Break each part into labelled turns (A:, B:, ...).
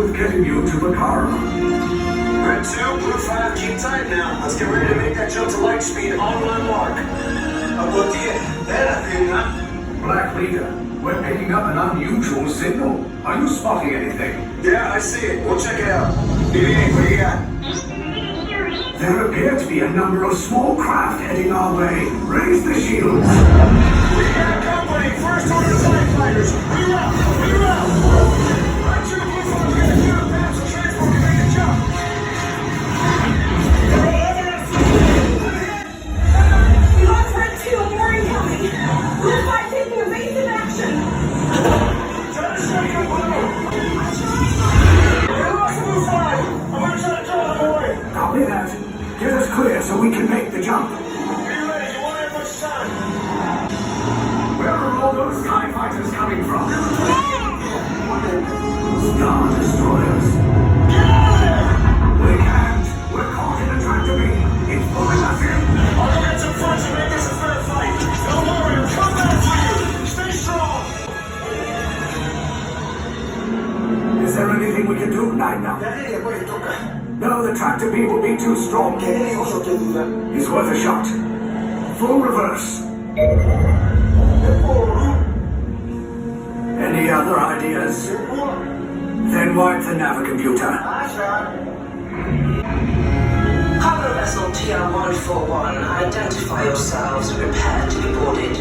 A: with getting you to the car.
B: Red 2, Blue 5, keep tight now. Let's get ready to make that jump to light speed on my mark. Buenos días.
A: Black Leader, we're picking up an unusual signal. Are you spotting anything?
B: Yeah, I see it. We'll check it out. BB, what do you got?
A: There appear to be a number of small craft heading our way. Raise the shields.
B: We got company. First order TIE fighters. Reroute. Red 2, Blue 5, we're gonna clear the path so transport can make the jump.
C: We lost Red 2 and more incoming. Blue 5 taking evasive action.
B: Try to strike up Blue. We lost Blue 5. I'm gonna try to draw them away.
A: Copy that. Get us clear so we can make the jump.
B: Be ready. You won't have much time.
A: Where are all those TIE fighters coming from? Star Destroyers. We can't. We're caught in a tractor beam. It's pulling us in.
B: I'll go get some friends and make this a fair fight. Don't worry, I'll come back for you. Stay strong.
A: Is there anything we can do right now? No, the tractor beam will be too strong. It's worth a shot. Full reverse. Any other ideas? Then wipe the navicomputer.
D: Cargo vessel TR-141, identify yourselves and prepare to be boarded.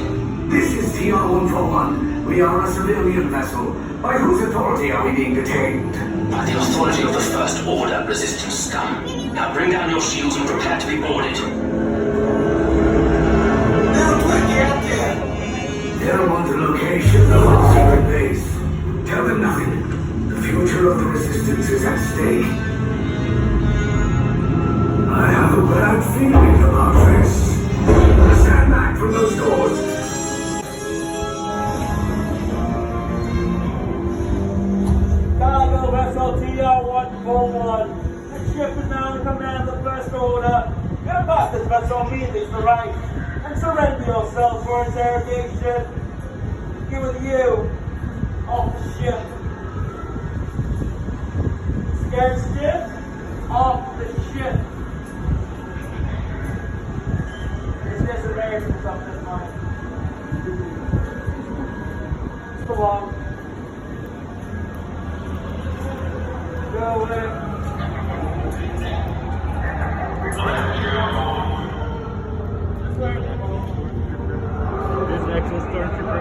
A: This is TR-141. We are a civilian vessel. By whose authority are we being detained?
E: By the authority of the First Order resistance scum. Now bring down your shields and prepare to be boarded.
A: They'll want the location of our secret base. Tell them nothing. The future of the resistance is at stake. I have a bad feeling about this. Stand back from those doors.
F: Cargo vessel TR-141. The ship is now in command of the First Order. Get past this vessel immediately to right and surrender yourselves for interrogation. Give it you off the ship. Scared stiff? Off the ship. Is this American something like? Go on. Go in.
G: There's an actual stormtrooper.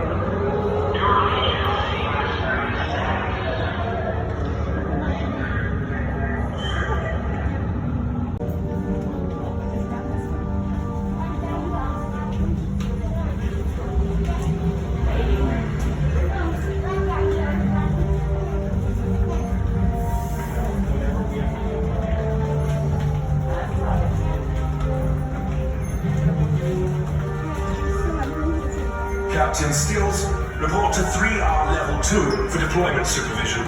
B: Captain Stills, report to 3R Level 2 for deployment supervision.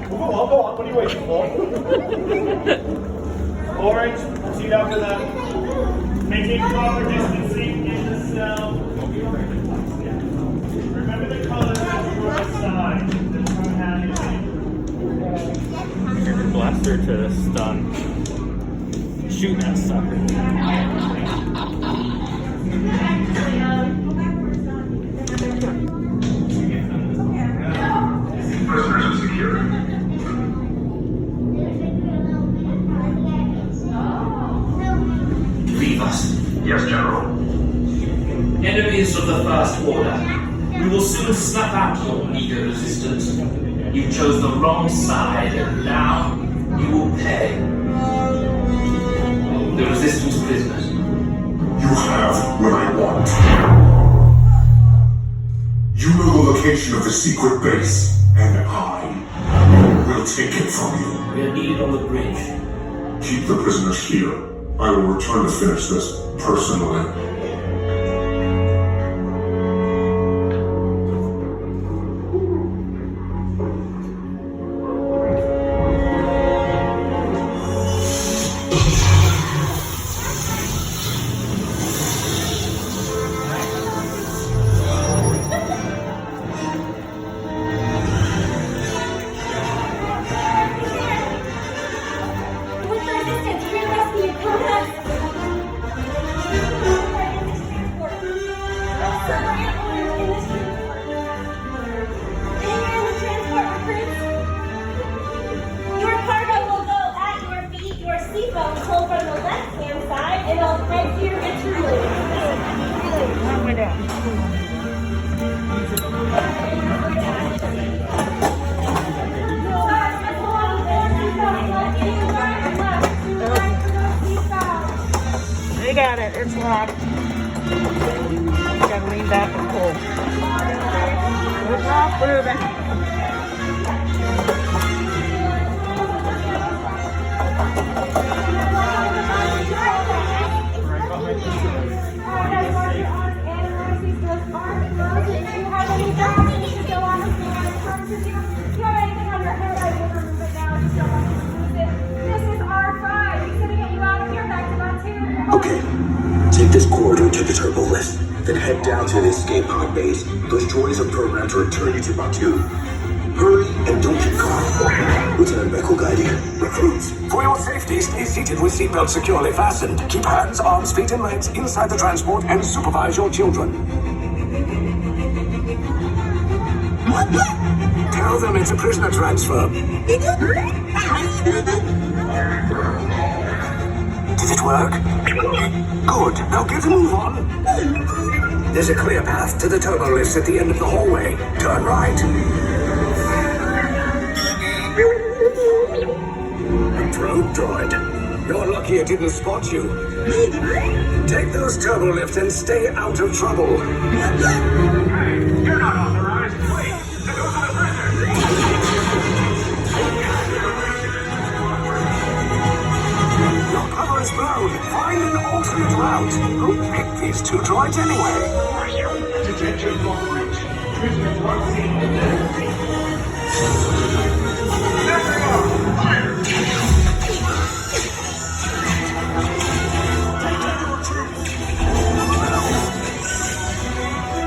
F: Go on. What are you waiting for? Orange, proceed after that. Making proper distancing in the cell. Remember the colors on your side.
G: Use your blaster to stun. Shoot that sucker.
A: Prisoners are secure.
E: Leave us.
A: Yes, General.
E: Enemies of the First Order. We will soon snuff out your meager resistance. You chose the wrong side, and now you will pay. The resistance prisoners.
H: You have what I want. You know the location of the secret base, and I will take it from you.
E: We are needed on the bridge.
H: Keep the prisoners here. I will return to finish this personally.
C: We got it. It's locked. You gotta lean back and pull. It's not moving.
A: Okay, take this corridor to the turbo lift, then head down to the escape pod base. Those droids are programmed to return you to Batu. Hurry and don't get caught. Lieutenant Beck will guide you. Recruits, for your safety, stay seated with seatbelts securely fastened. Keep hands, arms, feet, and legs inside the transport and supervise your children. Tell them it's a prisoner transfer. Did it work? Good. Now get a move on. There's a clear path to the turbo lifts at the end of the hallway. Turn right. A probe droid. You're lucky it didn't spot you. Take those turbo lifts and stay out of trouble.
B: You're not authorized. Wait, there goes my prisoner.
A: Your cover is blown. Find an alternate route. Who picked these two droids anyway?
B: Detention block breach. Prisoner block scene. There they are. Fire.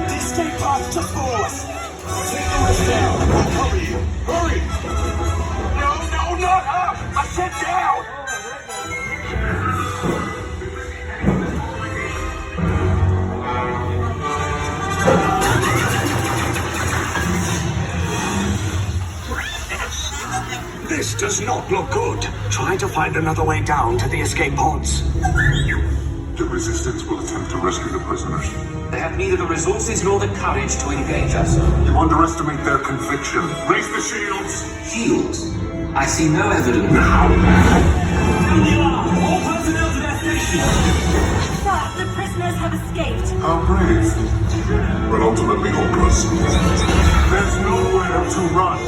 A: These escape pods just below us. Take the lift down. I'll cover you. Hurry. No, not up. I said down. This does not look good. Try to find another way down to the escape pods.
H: The resistance will attempt to rescue the prisoners.
E: They have neither the resources nor the courage to engage us.
H: You underestimate their conviction. Raise the shields!
E: Shields? I see no evidence.
F: All personnel to that station!
C: Sir, the prisoners have escaped.
H: How brave, but ultimately hopeless. There's nowhere to run.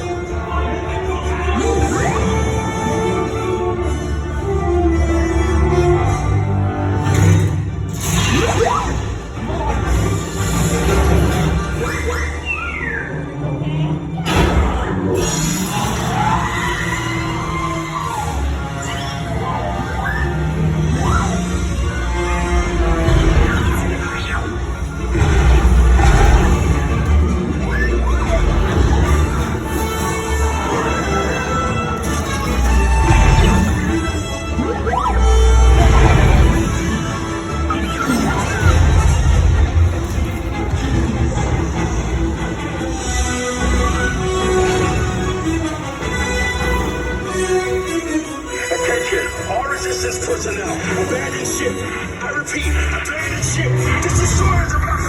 A: Personnel, abandoned ship. I repeat, abandoned ship. This destroyers are back.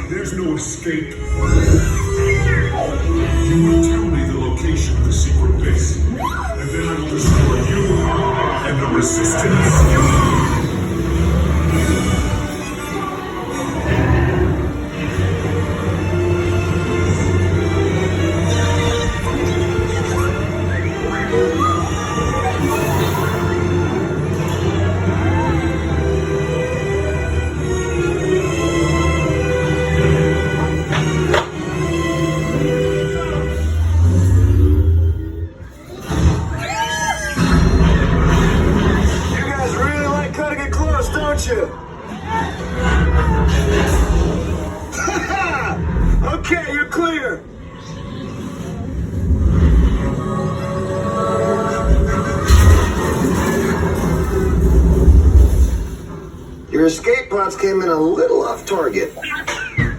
H: There's no escape. You will tell me the location of the secret base, and then I will destroy you and the resistance.
A: Okay, you're clear. Your escape pods came in a little off target.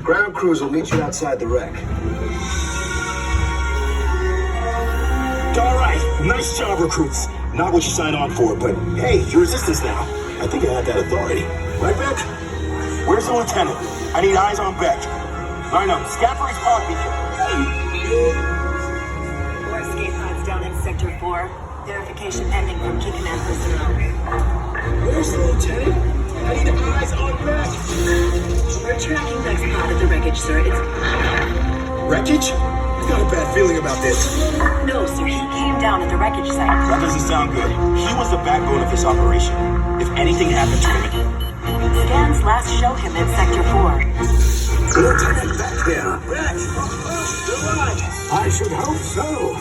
A: Ground crews will meet you outside the wreck. All right, nice job, recruits. Not what you signed on for, but hey, you're resistance now. I think I have that authority. Right, Beck? Where's the lieutenant? I need eyes on Beck. Line up. Scaffold's pod beacon.
I: More escape pods down in Sector 4. Verification pending from key command personnel.
A: Where's the lieutenant? I need eyes on Beck.
I: We're tracking Beck's pod at the wreckage, sir. It's...
A: Wreckage? I've got a bad feeling about this.
I: No, sir. He came down at the wreckage site.
A: That doesn't sound good. He was the backbone of this operation. If anything happened to him...
I: Scans last show him in Sector 4.
A: Lieutenant Beck here. Beck! I should hope so.